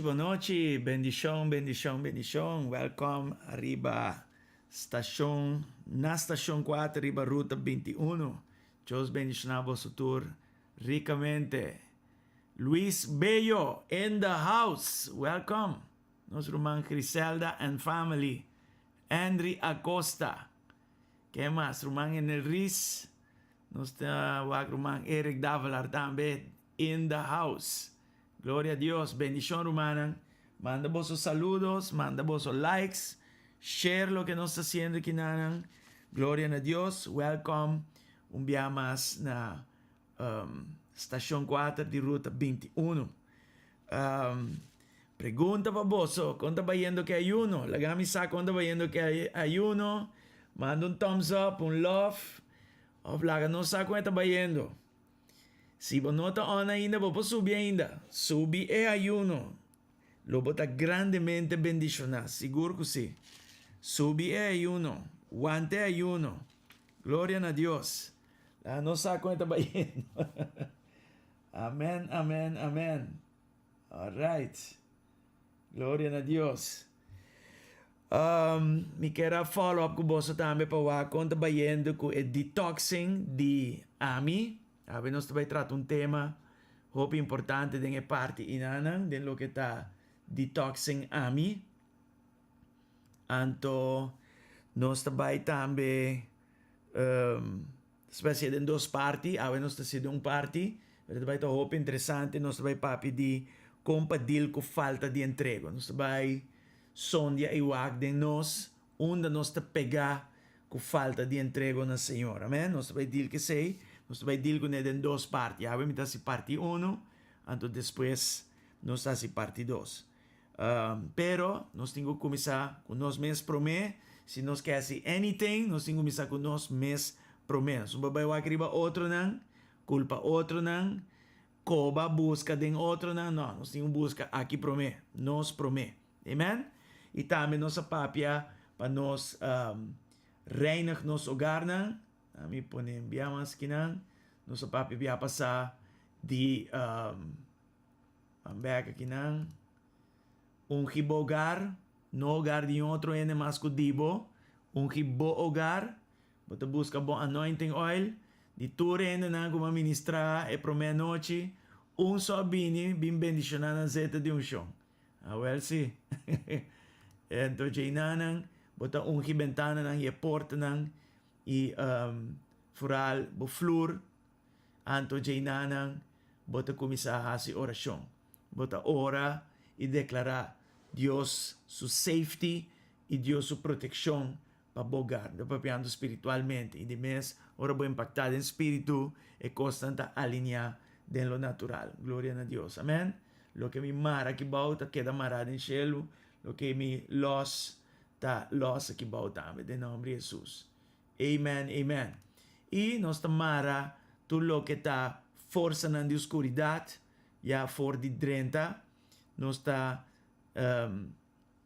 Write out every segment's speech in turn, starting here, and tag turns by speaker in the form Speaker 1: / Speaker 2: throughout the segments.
Speaker 1: Buenas noches, bendición, bendición, bendición. Welcome arriba na estación 4, arriba ruta 21. Dios bendicionado vosotros ricamente. Luis Bello in the house. Welcome. Nuestro hermano Griselda and family. Andri Acosta. ¿Qué más? Hermano en el RIS. Nuestro hermano Eric Davalar también in the house. Gloria a Dios. Bendición, hermana. Manda vosotros saludos, manda vosotros likes, share lo que nos está haciendo aquí, nanan. Gloria a Dios. Welcome. Un día más na estación 4 de ruta 21. Pregunta para vos, ¿cuánto va yendo que ayuno? La gamisa, ¿cuánto va yendo que ayuno? Manda un thumbs up, un love. O plaga, no sabe cuánto va yendo. Si vos no está on ainda, vos puedes subir ainda. Subir é ayuno. Lo bota grandemente bendicionado. Seguro que sí. Subir é ayuno. Guante é ayuno. Gloria a Dios. No sabe cuánto va yendo. Amén, amén, amén. All right. Gloria a Dios. Me quero follow up com você também para ver quanto vai indo com o detoxing de AMI. A ver, nós vai tratar um tema muito importante de parte inanan, de lo que está detoxing AMI. Então, nós vai também espécie de duas partes. A ver, nós está sendo parte. Vai estar muito interessante. Nós vai pedir compartilhar com falta de entrega. Nós vai sondia e wag de nós, onde nós te pegar com falta de entrega na Senhor. Amém? Nós vai dizer que sei. Nós vai dizer que em duas partes. Já vamos estar parte 1, então depois nós estamos parte 2. Pero nós temos que começar com nós mesmos prometer. Se nós queremos anything, nós temos que começar com nós mesmos prometer. Se não vai arriba outro não, culpa outro não, coba busca de outro não. Não, nós temos que buscar aqui prometer. Nós prometer. Amen? E também nossa papia para nós reinig nosso hogar não. Kami po ni biyamas kinang no sa papi biya pa sa di ang beka kinang un hibo hogar no hogar di otro ene mas kudibo un hibo hogar bota busca bon anointing oil di ture ene na gumaministra e prome noche un so bini bin bendicionana zeta di un show well si ento jainanang bota un hibentana nang ye porta nang i fural bo flur anto jainanang bota kumisa hasi orasyon bota ora i declara Dios su safety y Dios su protección para bogar do papiando espiritualmente y de mes ora bo impactar en espíritu e constante alinea de lo natural. Gloria a Dios. Amén. Lo que mi mara que bauta queda marado en cielo, lo que mi los ta los que bauta de nombre de Jesús. Amen, amen. E nós tamara tudo lo que está força na escuridão, já for de 30, nós está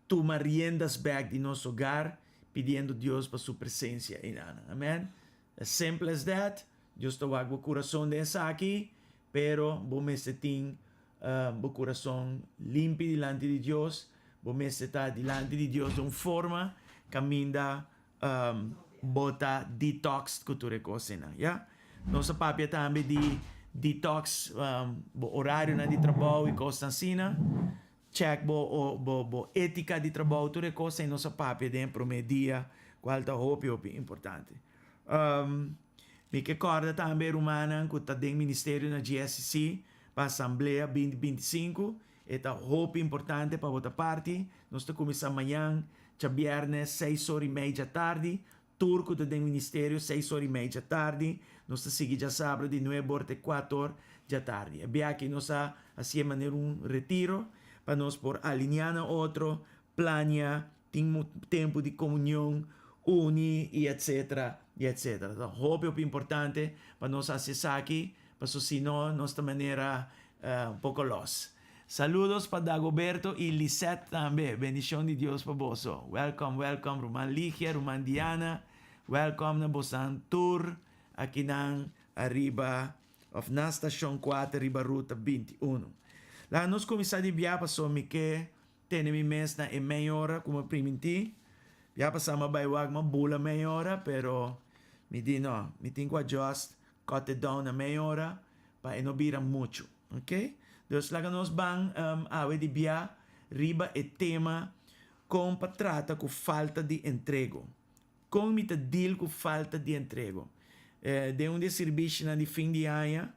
Speaker 1: tomar riendas back de nosso hogar, pedindo Deus para sua presença em nós. Amém? As simple as that. Deus está com o coração dessa aqui, pero bom este tem bo coração limpo delante de Deus, bo mese está delante de Deus de uma forma caminda bota detox cultura cosina, ya? Nossa papia também de detox bo horário na de trabalho e coisa assim, check bo ética de trabalho, tudo coisa em nossa papia dentro do dia, qual tá hopi importante. Me que corda também rumana que tá dentro ministério na GSC para Assembleia 2025, é hopi importante para outra parte. Nós estamos começando amanhã, viernes 6h30 da tarde, turco tá dentro ministério 6h30 da tarde. Nós seguimos já sábado de 9h44 da tarde. É bem que nós assim maneira retiro para nós por alinhar outro, planear, tempo de comunhão, unir e etc. E etc. Então, é importante para nós acessar aqui, para se não, nossa maneira um pouco los. Saludos para Dagoberto e Lisette também. Bendição de Deus para vós. Welcome, welcome, Roman Ligia, Roman Diana. Welcome na Bosan Tour, aqui na arriba of na Station 4, arriba Ruta 21. Lá nós começamos a viajar para so que tem mês na meia hora, como primiti. Já passamos by wag uma bula meia hora, pero me di no, me tenho adjust, cut it down na meia hora, para não virar muito, ok? Então, lá nós vamos a de viajar, riba e tema, com para trata com falta de entrego. Como me te deal com falta de entrego. De um de serviço na de fim de ano,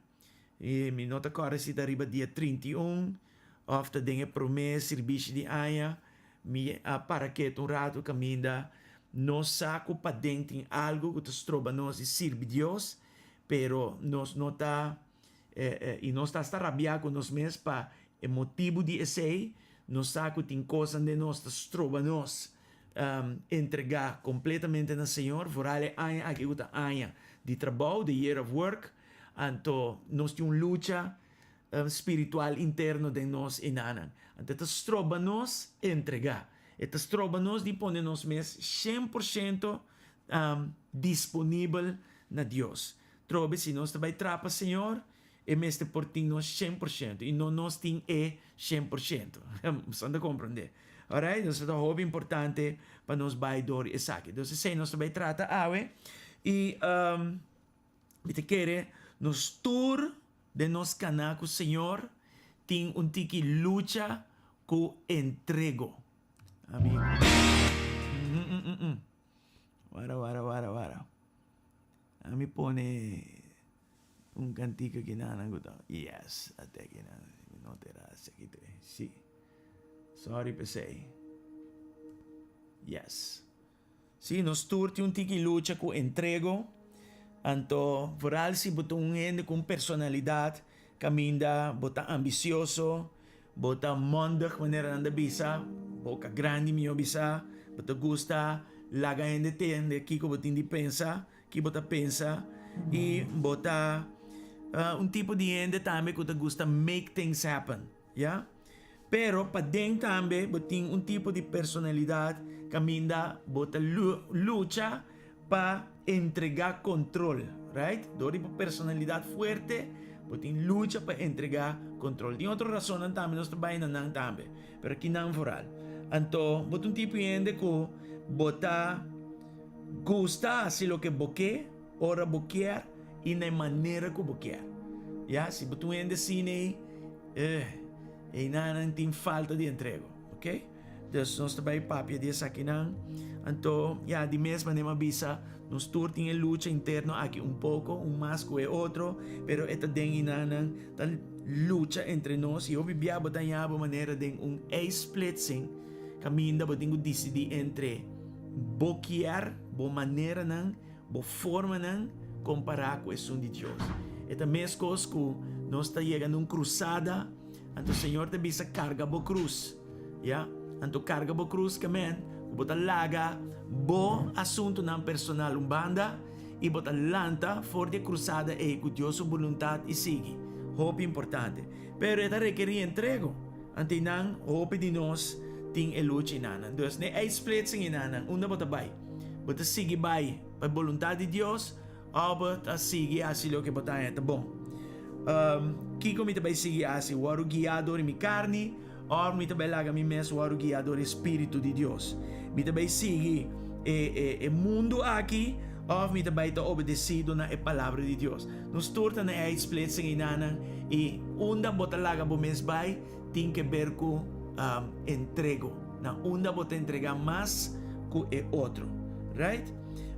Speaker 1: e me nota agora se está riba dia 31, of te dingen promessa, serviço de ano, me para que um rato caminha, nós saco para dentro em algo que nos troba nós e serve Deus, pero nós não está e nós está rabiar com nós mesmos para o motivo de esse, nós saco tem coisa de nós nos troba nós entregar completamente no Senhor, por ali aqui outra ano de trabalho, de year of work, então nós temos luta espiritual interno de nós e nanan. Então, nos troba nós entregar. Nos troba nós de poner nós mesmos 100% disponível na Deus. Trobe se nós também trapa Senhor, e mesmo por ti nós 100%, e não nós tem 100%. Você não compreende? Alright? Então, isso é muito importante para nós baidor e saque. Então, se nós também trata awe, e te quer nos tour de nos canal com o Senhor, tem tiki lucha com entrego. Amigo. Wara. A mi pone cantico que nada. Yes, até que nada. No terás aqui. Sí. Sorry, pensei. Yes. Sí, nos turti tiki lucha com entrego. Anto, vooral si bota gente com personalidade, caminda, bota ambicioso, bota mondig wanneer aan de bisa, boca grande mio bisa, bota gusta, laga gente tende, kiko bota indi pensa, ki bota pensa, e bota tipo de gente também que gusta make things happen, yeah? Pero pa dentro também bota tipo de personalidade, caminda, bota lucha para entregar control, right? Dori por personalidade fuerte, botin lucha para entregar control. Tem outra razão também nós trabalhamos não também, pero aqui não foral. Então, botin tipo de gente que bota gusta assim lo que boque, ora boquear e na maneira que boquear. Ya, se botin gente assim, e não tem falta de entrego, ok? Então, nós trabalhamos papia de aqui não. Então, ya, de mesma maneira bisa, nos turting en lucha interno aquí un poco, un más que otro, pero esta den inanan, tal lucha entre nos, y yo vivía batallando de manera de un splitsing, caminda, botingo decidi entre boquear, bo manera nan, bo forma nan, comparar com o de Deus. Esta mesma coisa que nós está chegando uma cruzada, então o Senhor te bisa carga bo cruz, ya? Então carga bo cruz, kamen, bota laga, bo assunto ng personal umbanda, e bota lanta for de cruzada e com Deus voluntad e sigue. Hope importante. Pero esta requer entrego. Ante nang hope de nós ting eluch inanan. Deus ne ay split sing inanan. Una bota bay. Bota sige bay. Pa voluntad de Deus, o bota sige asilo que bota ito bom. Kiko mi tabay sige asi, waru guiador mi carne, or mi tabay laga mi mes waru guiador Espírito de Deus. Mi tabay sige mundo aqui, of mi tabay ta obedecido na palavra de Deus. Nos torta na uitsplitsing inanang, unda botalaga bumes bay, tin que ver com entrego. Na unda bota entregar mais que outro. Right?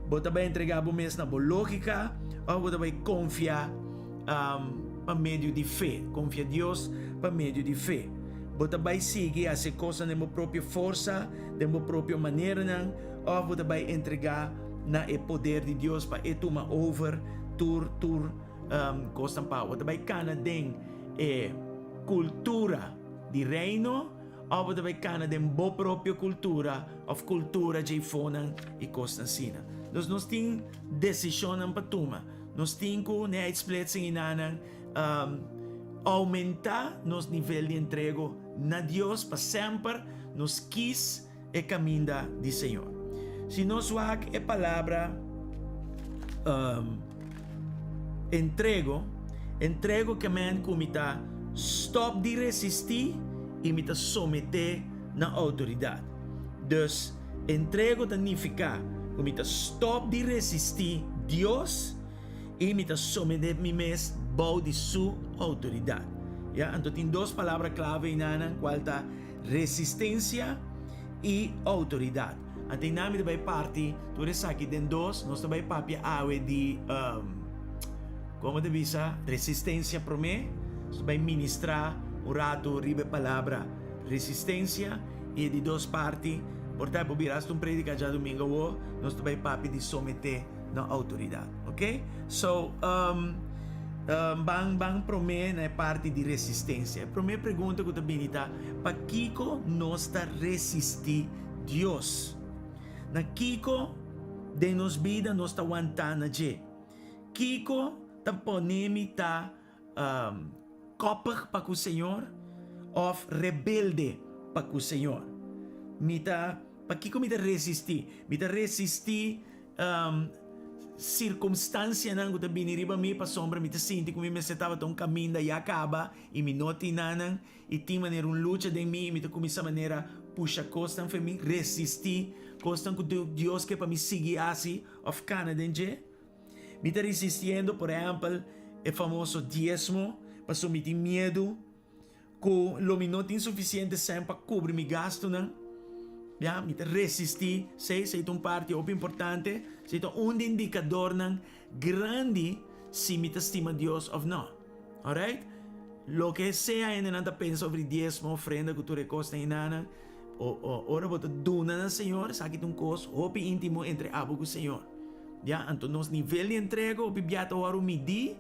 Speaker 1: Bota vai entregar bumes na lógica, ou bota vai confiar para meio de fé. Confia Deus para meio de fé. Bota vai seguir as coisas na minha própria força, na minha própria maneira, ou bota vai entregar na poder de Deus para tomar over tur costa pa. Bota vai cana den cultura de reino, ou bota vai cana den bo própria cultura, of cultura de fonan e costa sina. Nós tem decisão para tomar. Nós temos que na expressão inanang aumentar nosso nível de entrego na Deus para sempre nos quis e caminho do Senhor. Se nós wag a palavra entrego que man comita stop de resistir e me someter na autoridade. Dus entrego significa comita stop de resistir Deus e me someter me mes bau de sua autoridade. Ya, então tem duas palavras clave inana, qual tá resistência e autoridade. Até nami da parte, tu resaki den dos, nós também papia awe de como de visa resistência para mim, nós vai ministrar o rato ribe palavra resistência e de duas partes. Portanto, por virar um predica já domingo, nós também papia de someter na autoridade, ok? So, bang prome na parte de resistência. Primeira pergunta que eu também está, para Kiko nós está resistir Deus? Na Kiko de nos vida nós está aguantando je. Kiko tá ponemi tá copper para o Senhor, of rebelde para o Senhor. Mita para Kiko me resistir, circunstância nang uta biniriba mi pa sombra mi te sinti kung mi setava tong caminho da acaba e mi noti nanang e ti maneira luta de mi te kumisa maneira puxa costan fe mi resisti costan ku Dios que pa mi sigi asi of Canada nje mi te resistindo por exemplo e famoso diezmo pa sumiti medo ku lo mi noti insuficiente sempre pa cobrir mi gasto nang. Ja, mi resisti, sei parte op importante, sei un indicador ng grande si mi estima Dios of no. Alright? Lo que sea en nanta pensa sobre diezmo, ofrenda que tu recosta inana, ora bota duna na Senhor, sakit un cos, hopi íntimo entre abo com o Senhor. Ja, anto nos nivel de entrega, hopi biata waru midi,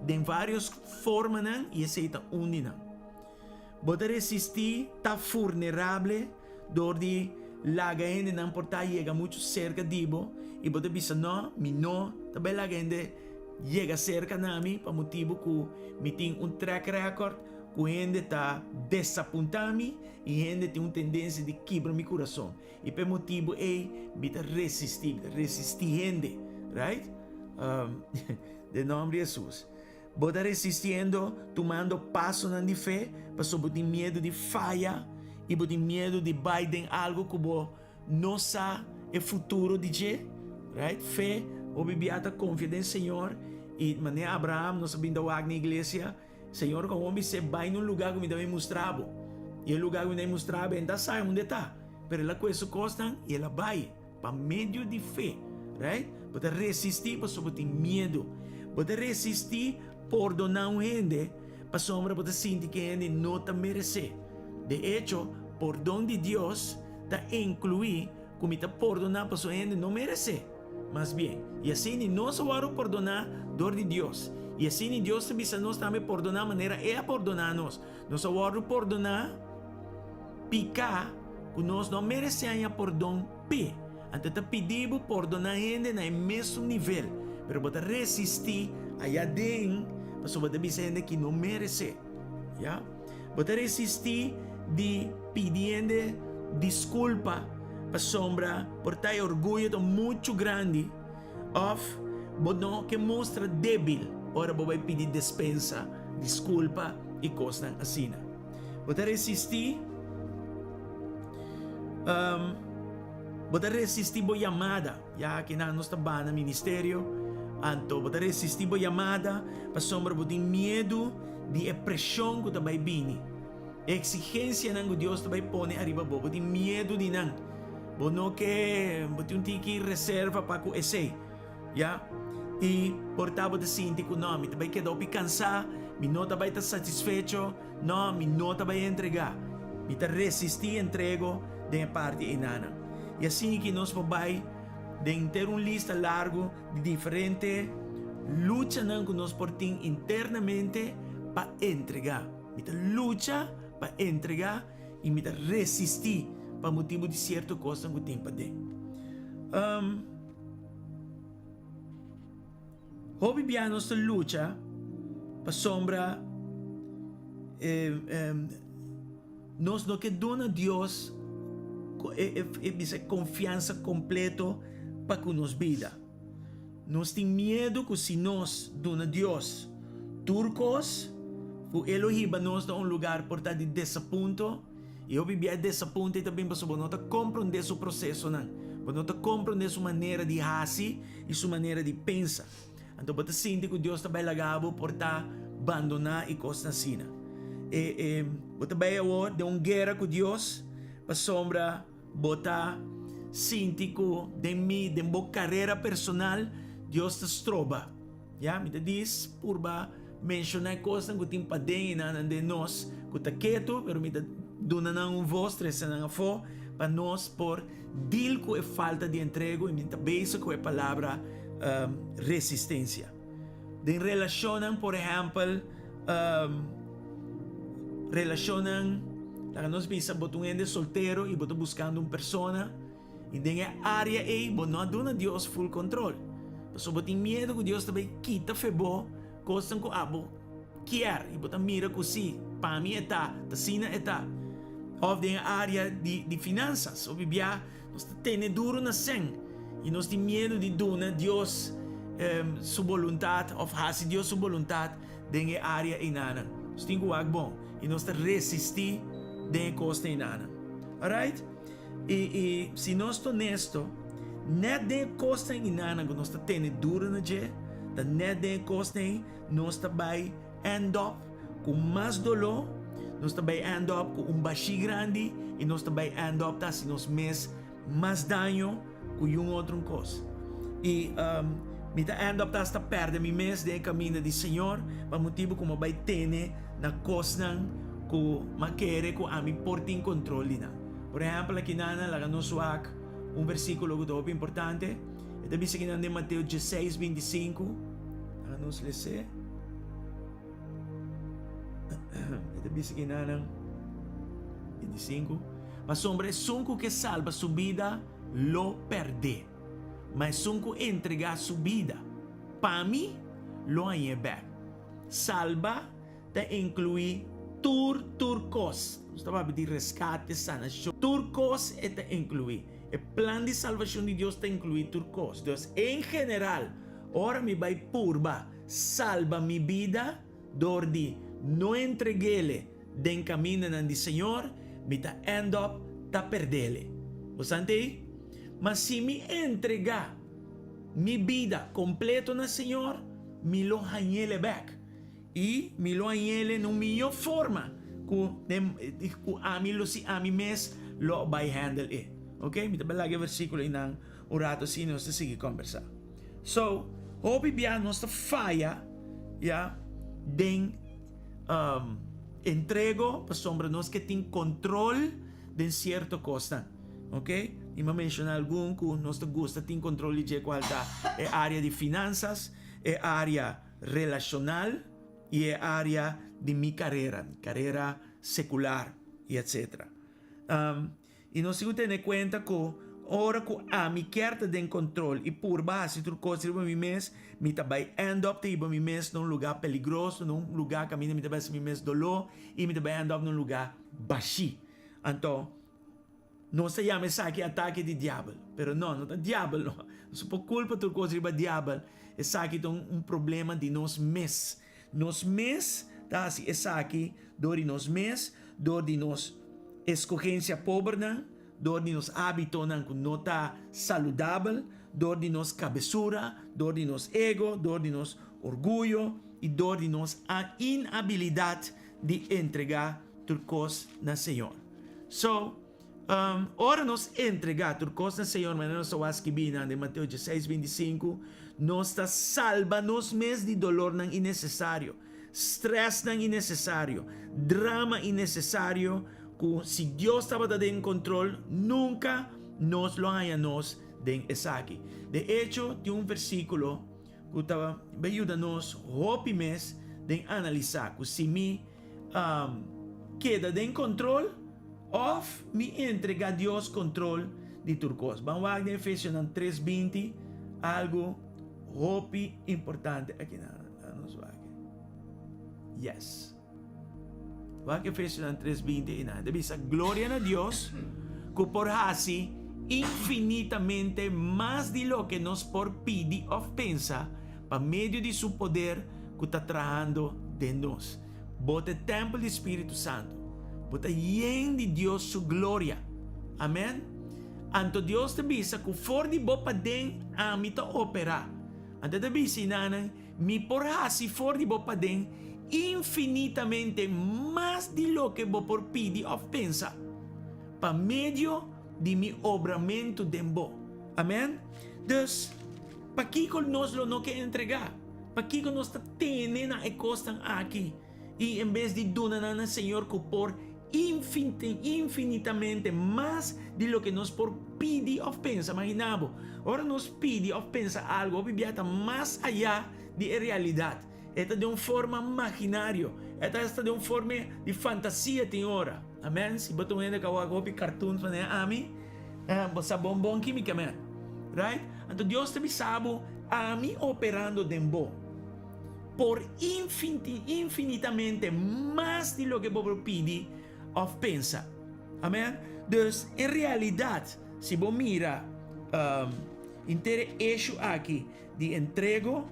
Speaker 1: den vários formas nang, e aceita unina. Bota resisti, ta vulnerable, door die lagaende não portar chega muito cerca dibo e bota bisa no mi no também lagaende chega cerca nami para motivo que mi tem track record que gente tá desapontami e gente tem tendência de quebrar mi coração e por motivo mi tá resistir gente, right? De nome de Jesus. Bota resistindo, tomando passo na de fé, para sobre medo de falha e tem medo de Biden algo como não sabe o futuro de je, right? Fé, ou bibiata confia no Senhor e maneira Abraham nós sabemos na igreja, Senhor como homem se vai num lugar que me deve mostrar, e o lugar que me mostrar ainda sai onde está, pero ela com isso costa e ela vai para meio de fé, right? Pode resistir para sobre medo, pode resistir por donar gente, para sombra pode sentir que ele não te merece. De hecho, perdón de Dios te incluye como te perdonar para su gente no merece. Más bien, y así ni nos va a perdonar dor de Dios. Y así ni Dios también nos también perdonar manera ella perdonarnos. Nos va a perdonar pica que nos no merecemos perdón p. Antes te pedimos perdonar gente en el mismo nivel, pero para resistir allá dentro, para sobre gente que no merece, ya. Para resistir de pidiendo desculpa para sombra por ter orgulho muito grande of no que mostra débil ora vai pedir dispensa, desculpa e coisa assim. Bota resistir, bota resistir boa chamada, já que na nossa banda ministério, anto bota resistir boa chamada, para sombra botin medo de pressão que vai vir, exigência que Deus vai pôr arriba botin medo de não, bono que botin tiki reserva para que esse, já. E portava de síntico, não, me vai quedar cansar, me não vai estar satisfeito, não, me não vai entregar, me tá resistir entrego de parte inana. E assim que nós vai ter uma lista largo de diferentes lutas que nós portamos internamente para entregar. Me tá luta para entregar e me tá resistir para motivo de certa coisa que tem para dentro. Hobby bia nossa luta para sombra nós não que dona Deus confiança completo para que nos vida. Nós tem medo que se nós dona Deus turcos, o Elohim nós dá lugar por estar de desaponto e hobby bia desaponto e também para sombra não compreender o processo não, não compreender sua maneira de agir e sua maneira de pensar. Então, bota sinti que Deus também lagabo por abandonar e coisa assim. Bota bem agora de uma guerra com Deus, para sombra, bota sinti que de mim, de minha carreira personal, Deus te estroba. Já, me diz, purba, mencionar coisas que tem para dentro de nós, que está quieto, pero me dona na voz, três na fo, para nós por deal com a falta de entrego e me beijo com a palavra resistência. De relacionam, por exemplo, relacionam, nós bisa botão de solteiro e botão buscando uma pessoa e denga área aí, botão não dona Deus full control. Então botem medo que Deus também quita febo, coisa que abo quer e botão mira que si, para mim tá sina eta. Of denga área de finanças, ou bibia, nós temos duro na sen. E nós temos medo de donar Deus sua vontade, ou fazer Deus sua vontade dentro da área inana. Nós temos que bom e nós resistir dentro da costa inana. Alright? E se nós estamos honestos, não dentro da costa inana que nós temos duro na dia, não dentro da costa nós também end up com mais dolor, nós também end up com baixo grande e nós também end up se nós mais dano com uma outra coisa. E me end up hasta perder mi mês de caminho de Senhor, para motivo como vai ter na coisa que maquere que a mim porta em controle na. Por exemplo, aqui nana lá no suac versículo que é importante. E também se de Mateus 16:25. Nos lese. E também se nana 25. Mas hombre sunco que salva sua vida lo perde. Mas sunco entregar sua vida para mim lo back. Salva te inclui turcos. Estava a pedir resgate, sanação. Turcos te inclui. O plano de salvação de Deus te inclui turcos. Deus, em geral, ora me vai purba, salva mi vida, dordi, não entreguele den caminho do Senhor, me ta end up ta perdele. Osante? Mas se me entregar mi vida completo na Senhor, me lo hanhele back. E me lo hanhele na melhor forma que a mim lo si a mim mes lo by handle it. Okay? Me tabalagi versículo inang orato sino sa sige conversar. So, hopi biya nos ta faya ya den entrego pa sombra nos que tem control de cierto costa. Okay? E ma mencionar algum que nos gusta tem controle de qual tá é área de finanças, é área relacional e é área de minha carreira secular e etc. E nós temos que ter em conta que ora que a minha quer ter controle e por base de coisas que eu mês, me também end up te me mês num lugar perigoso, num lugar que me também se mês dolor e me também end up num lugar baixo. Então Não se chama essa aqui ataque de diabo. Pero não é diabo. Não é por culpa do coisa de diabo. Essa aqui é problema de nós mes. Nós mes, tá assim, essa aqui, dor de nós mes, dor de nós escorrência pobre, dor de nós hábito que não está saudável, dor de nós cabeçura, dor de nós ego, dor de nós orgulho e dor de nós inabilidade de entregar turcos na Senhor. So, ora nos entregar turcos na Senhor, mas nós estamos aqui de Mateus 16:25, nós está salva nos mes de dolor não innecessário, stress não innecessário, drama innecessário, que se Deus estava dando em controle, nunca nos lo hayamos de essa aqui. De hecho, tem versículo que estava ajuda-nos, hope mes, de analisar, que se me queda de controle, ou me entrega a Deus controle de turcos. Vamos a Efesios 3:20, algo hope importante aqui na nos vai. Yes. Vai Efesios 3:20 e nada. Deve ser glória a Deus que por assim infinitamente más de lo que nos por pide ou pensa, por meio de su poder que está trabajando de nós. Bote templo do Espírito Santo. Bote lleno de Deus su glória. Amém? Anto Deus te bisa que for de bo pa den amito opera. Anto te bisa inanan, mi por hasi for de bo pa den infinitamente más de lo que bo por pidi of pensa. Pa medio de mi obramento dembo. Amém? Dus, pa kiko nos lo no que entregar. Pa kiko nos ta tene na e costan aqui. E em vez de donar na Senhor que por infinitamente más de lo que nos por pide o pensa, imaginamos, ahora nos pide o pensa algo, viviata más allá de realidad. Esta de una forma imaginario, esta está de una forma de fantasía tem hora. Amén? Si boto ngene kawagopi cartoons man ami, sa bombong química man. Right? Então Deus te bisabo ami operando dembo. Por infinitamente más de lo que vos pide of pensa. Amém? Dus, em realidade, se você mira inteiro eixo aqui de entrego,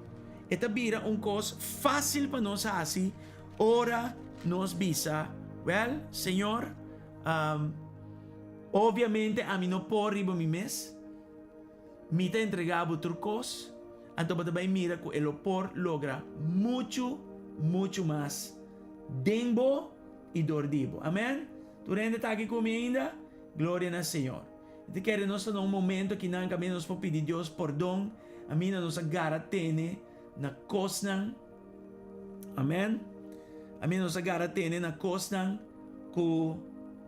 Speaker 1: esta vira coisa fácil para nós assim, ora nos visa, well, Senhor, obviamente a mim não pode ir mi mês, me te entregado turcos, então você vai mirar que ele por logra muito mais dembo e dordibo. Amém? Tu rende está aqui comigo ainda? Glória ao Senhor. Te quero nós num momento que não caminho nos pedir Deus perdão, a mim nos agarra tene na cosnan. Amém? A mim nos agarra tene na cosnan que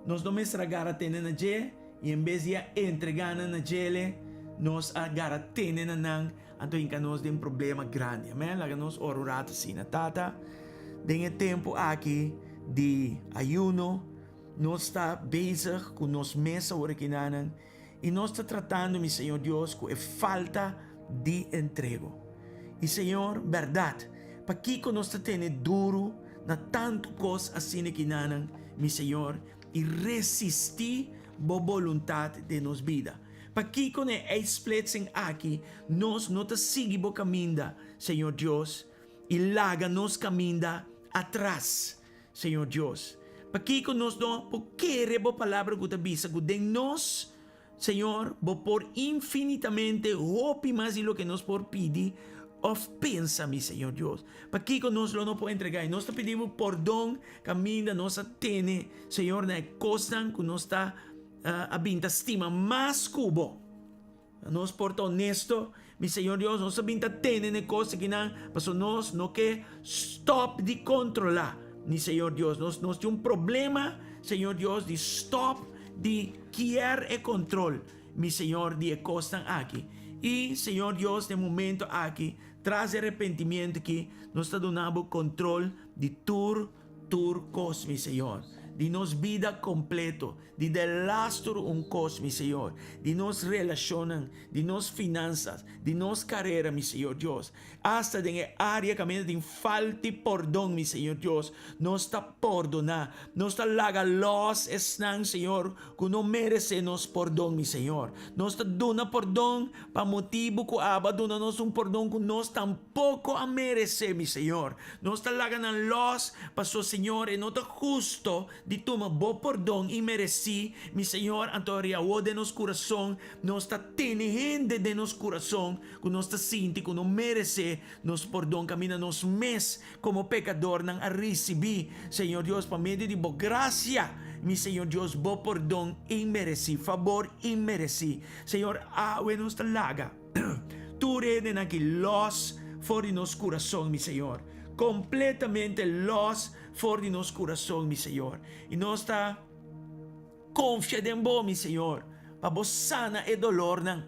Speaker 1: nos não agarra tene na je e em vez de entregar na jele, nos agarra tene na nang anto inka nos de problema grande. Amém? Laga nos orurata sina tata. Dengue tempo aqui de ayuno, nós está bezig com nós mesa originanan e nós está tratando, meu Senhor Deus, com a falta de entrego. E Senhor, verdade, para que nós está tendo duro na tanto coisa assim que nanan, meu Senhor, e resistir a vontade de nos vida. Para que com a splitsing aqui, nós não está seguindo o caminho, Senhor Deus, e laga nos caminho atrás, Senhor Deus. Para que nós não, porque a palavra que te avisa que de nós, Senhor, vou por infinitamente hope mais de lo que nos por pedir, of pensa, mi Senhor Deus. Para que nós não podemos entregar, nós te pedimos perdão, caminho nós tene, Senhor, na costa que nós está a binta estima mais cubo. Nós porta honesto, mi Senhor Deus, nós binta tene na costa que não, mas nós não que stop de controlar. Ni Senhor Deus, nós temos problema, Senhor Deus, de stop, de querer e control, mi Senhor, de costan aqui. E, Senhor Deus, no momento aqui, traz arrependimento que nós está dando control de turcos, mi Senhor. de nos vida completo, de delastro cos, mi Señor, de nos relacionan, de nos finanças, de nos carreira, mi Señor Dios, hasta de área camina de falta perdão, mi Señor Dios, nos está perdonar, nos está laga los esnan, Señor, que não merece nos perdão, mi Señor, nos está dona perdão para motivo que aba dona nos perdão que nos tampoco a merece, mi Señor, nos está laga ng los, paso Señor, e não está justo de tomar bo perdão e mereci, mi Señor, antoria o de nos coração, nos está teniendo de nos coração, que nos está sinti, que não merece nos perdão, camina nos mes como pecador nang a recebi, Señor Dios, pa medio de bo gracia, mi Señor Dios, bo perdão inmereci, favor inmereci, Señor, awe nos talaga, tu reden aqui los for de nos coração, mi Señor, completamente los for de nos coração, mi Señor, e nós está confiado em bo, mi Señor, para bo sana e dolor nang,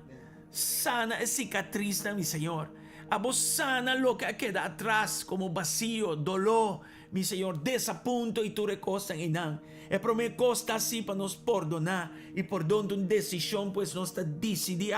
Speaker 1: sana e cicatriz nang, mi Señor, abo sana lo que queda atrás como vacío, dolor, mi Señor, desapunto e tu recostan inang. E pro me costa assim para nos perdonar e perdão de decisão, pues nos está decidido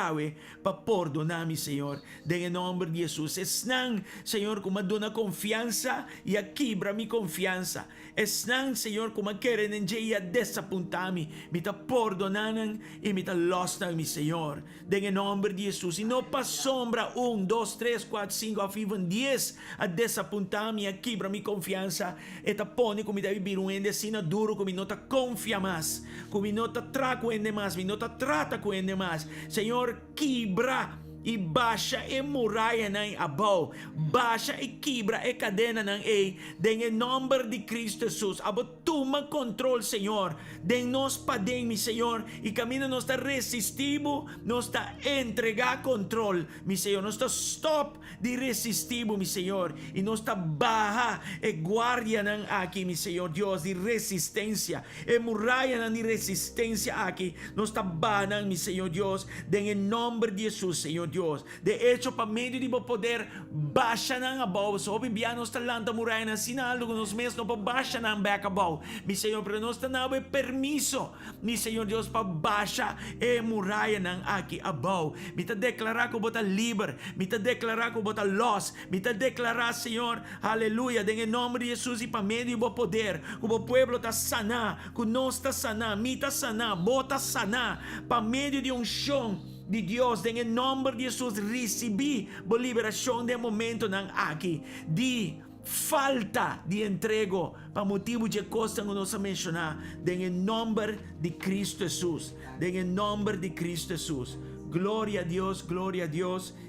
Speaker 1: para perdonar, mi Señor, em nome de Jesus. Esnang, Señor, como dona confiança e a quebra mi confiança. Esnang, Señor, como queren en dia desapuntami, mi ta perdonanan e mi ta losnan, mi Señor, em nome de Jesus. E não pa sombra 1, 2, 3, 4, 5, a 10 a desapuntami, a quebra mi confiança, e ta pone como deve vir sina duro, como não ta confia mais, como não ta tra com ende mais, não ta trata com ende mais. Senhor, quebra e baixa e muralha ng abaw, baixa e quebra e cadena ng em nome de Cristo Jesus, abo toma control, Senhor, de nós padeng, mi Senhor, e camina nos está resistivo, nos está entregar control, mi Senhor, nos está stop de resistivo, mi Senhor, e nos está baja e guardia ng aqui, mi Senhor Dios, de resistência, e muralha ng resistência aqui, nos está baja ng, mi Senhor Dios, em nome de Jesus, Senhor Dios. De hecho, pa medio di ba poder baixa ng abaw. So, bibianos talanta muray na sinalo kung nos mes no pa baixa ng back abaw. Mi Senhor, pero nos tanawe permiso. Mi Senhor Dios, pa baixa e muraya ng aki abaw. Mi ta deklara ko bota liber. Mi ta deklara ko bota loss. Mi ta deklara, Senhor, haleluya, en nome de Jesus, e pa medio ba poder. Kung o pueblo ta sana, kung nos ta sana, mi ta sana, bota sana, pa medio de unción de Deus, em nome de Jesus, recebi a liberação de momento ng aqui, de falta de entrego, para motivo de coisa que nós mencionar, em nome de Cristo Jesus, em nome de Cristo Jesus. Glória a Deus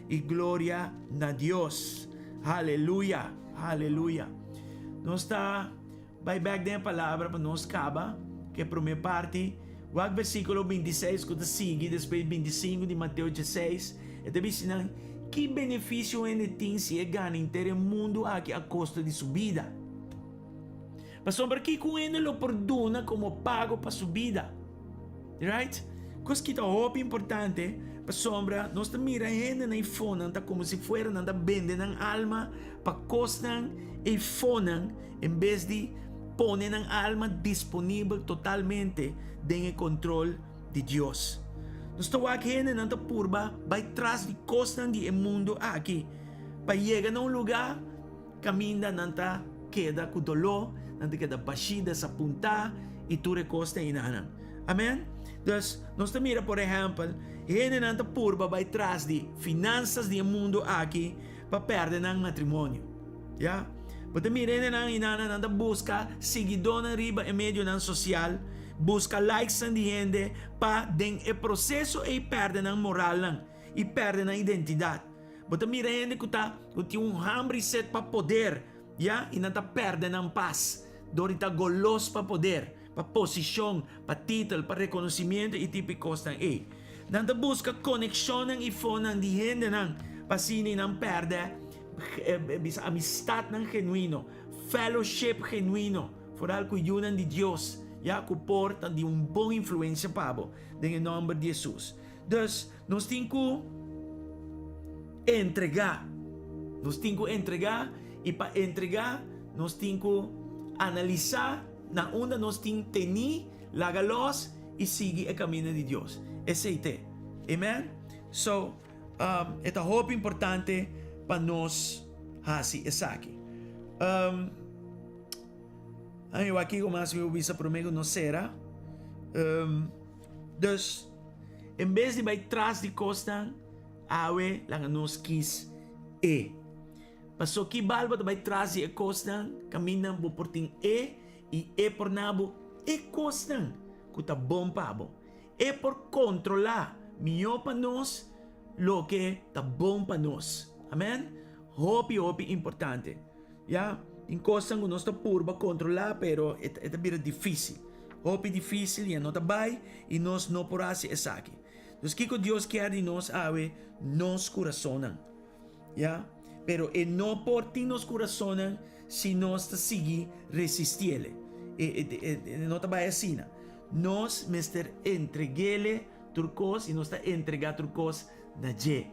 Speaker 1: e glória a Deus. Aleluia, aleluia. Nós está, vai back da palavra para nós acaba, que para minha parte, o versículo 26 que sigue, depois 25 de Mateus 16, e também ensinam que benefício ele tem se é ganha inteiro mundo aqui a custa de sua vida. Mas sobre que com ele lo perdona como pago para sua vida. Right? Coisa que é importante, para sombra, nós mira ele na iPhone, como se fosse nada vende na alma, para costar e iPhone, em vez de pone ng alma disponível totalmente em control de Deus. Nós estamos aqui na purba, vai trás de costa de mundo aqui. Para chegar a lugar, caminha nanta queda com dolor, nanta queda bashida sa punta, e tu recosta inanan. Amen? Então, nós mira, por exemplo, na purba vai trás de finanças de mundo aqui, para perder ng matrimônio. Yeah? But mirene ng inana nanda busca seguidor na riba e medio ng social, busca likes ng gente pa den e proceso e perde ng moral lang, e perde ng identidad. But mirene kuta kuti hambre set pa poder, ya, inata perde ng paz, dorita golos pa poder, pa posisyon, pa title, pa reconocimiento e tipikos ng nanda busca koneksyon ng iPhone ng gente ng pasini ng perde, amistad ng genuino, fellowship genuino, foral kuyunan de Dios, ya kuporta de bom influência pabo, em nome de Jesus. Dus, nós temos que entregar, e para entregar, nós temos que analisar na una nos teni lagalos e sigue el camino de Dios. Esse Amen? So, esta hope importante para nós hasi esaki. Ano aqui como as eu visa prometo não será. Dus, em vez de vai trás de costa, awe lang nos kis Paso que balba vai trás de costa, caminham por porting e por nabo costa, kuta bom pabo. Por controlar melhor para nós lo que tá bom para nós. Amém? Hope importante. Ya, em costa que nós tá purba controlar, pero é bem difícil. Hope difícil e não tá bem e nós não porase essa aqui. Então, que Deus quer de nós ave nos corazonan. Ya? Pero não por ti nos corazonan se nós tá seguir resistir-le. Não tá bem assim. Nós mester entreguele turcos e nós tá entregar turcos na je.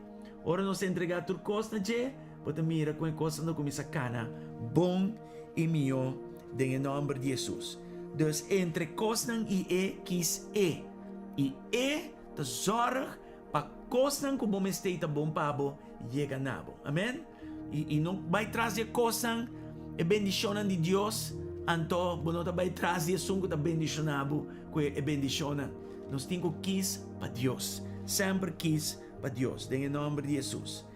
Speaker 1: Ora nós entregar turcos na je, pode mira com coisa não começa cana bom e melhor em nome de Jesus. Dus entre costan e quis e te zorg pa costan como me esteita bom pabo llega nabo. Amém? E não vai trazer costan e bendicionan de Deus. Anto, bonota vai trazer sungo da bendicionabo que e bendiciona. Nós temos quis para Deus. Sempre quis para Deus. Em nome de Jesus.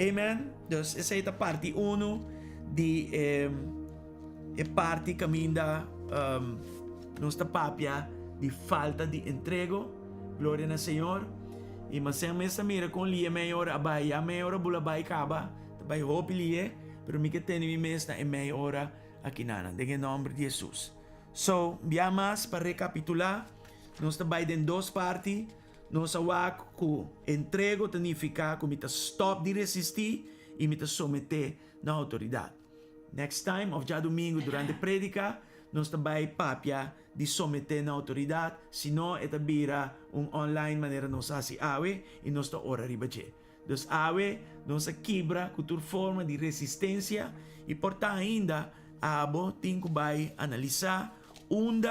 Speaker 1: Amen? Dus essa é a parte 1 de parte caminda nossa papia de falta de entrego. Glória ao Senhor. E mas sem essa mira com lia maior abai, a maior bula bai caba, bai hope lie, pero mi que tem mi mes na maior aqui nana, em nome de Jesus. So, via mais para recapitular, nós trabalhamos em 2 partes. Nós awak ku entrego significa ku mita stop de resistir e mita someter na autoridade. Next time, of já domingo, durante a predica, nós também papia de someter na autoridade, senão é tabira online maneira nós assim awe e nós tá ora ribaje. Dus awe, nós quebra cultura forma de resistência e portanto ainda abo tem que vai analisar onde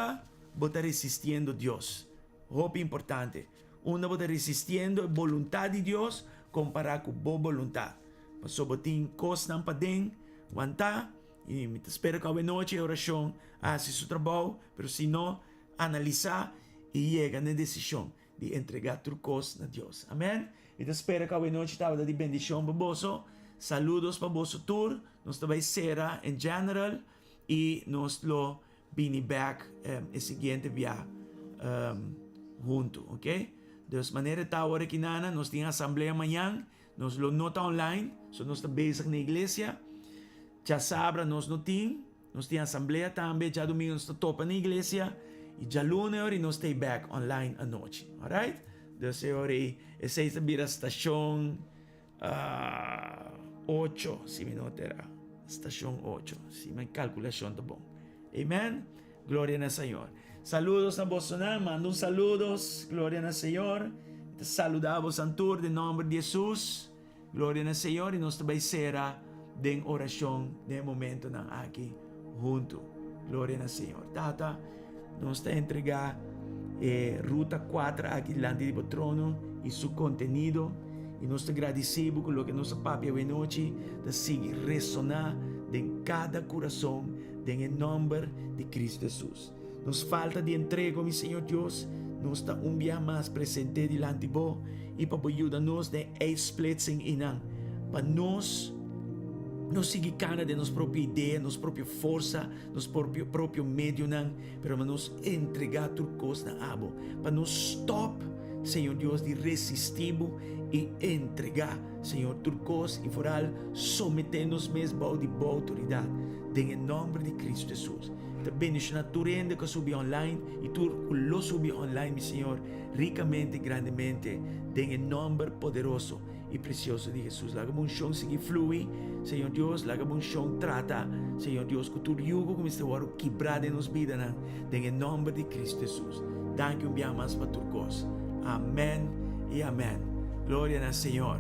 Speaker 1: bota resistindo Deus. Hope importante. Onde bota resistindo a vontade de Deus comparado com boa vontade. Mas só botin costam para dentro, aguentar. E me espero que a noite a oração hace seu trabalho, mas se não, analisar e chega na decisão de entregar trucos a Deus. Amém? E te espero que a noite estava de bendição para você. Saludos para você tour. Nós também será em general e nós lo vini back el seguinte via junto, ok? De maneira tal hora que nana, nós temos assembleia amanhã, nós lo nota online, so nós estamos bezig na igreja. Já sabra nós não temos assembleia também, já domingo nós topa na igreja e já lunes e nós stay back online a noite, alright? Dus ora essa é a estação 8, se me notará, estação 8, se minha calculação está bom. Amém? Glória ao Senhor. Saludos a vos, mando saludos, glória ao Senhor. Te saludamos Santur, em nome de Jesus. Glória ao Senhor e nós também será em oração de momento na aqui junto. Glória ao Senhor. Tata, nós te entregar ruta 4 aqui diante do trono e seu conteúdo. E nós te agradecemos por lo que nossa papia de noite te sigue ressonar em cada coração, em nome de Cristo Jesus. Nos falta de entrega, meu Senhor Deus, nos está dia mais presente diante de vós e para ajudar-nos de splitsing inang, para nós não seguir cana de nossa própria ideia, nossa própria força, nosso próprio meio não, pero para nos entregar turcos na abo, para nos stop, Senhor Deus, de resistir e entregar, Senhor, turcos e foral, someter-nos mesmo de boa autoridade, em nome de Cristo Jesus. Te bendicionar tu rende que subi online e tu lo subi online, mi Senhor, ricamente, grandemente, en nombre poderoso e precioso de Jesus. La unción sigue flui, Senhor Deus, la unción trata, Senhor Deus, que tu yugo como este waro quebrado en nos vida, en nombre de Cristo Jesus. Danke un día más para tu cos. Amén y amén. Gloria al Señor.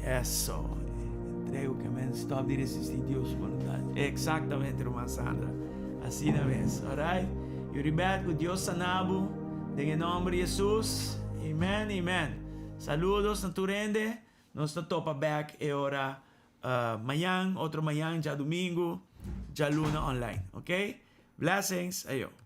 Speaker 1: Eso. Entrego que me stop de resistir Dios voluntad. Exactamente, hermana Sandra. Así na vez. Alright? Yuribat, con Dios sanabo. En nombre de Jesús. Amen, amen. Saludos na turende. Nos na topa back e ora mañana, otro mañana, ya domingo, ya luna online. Okay? Blessings. Ayo.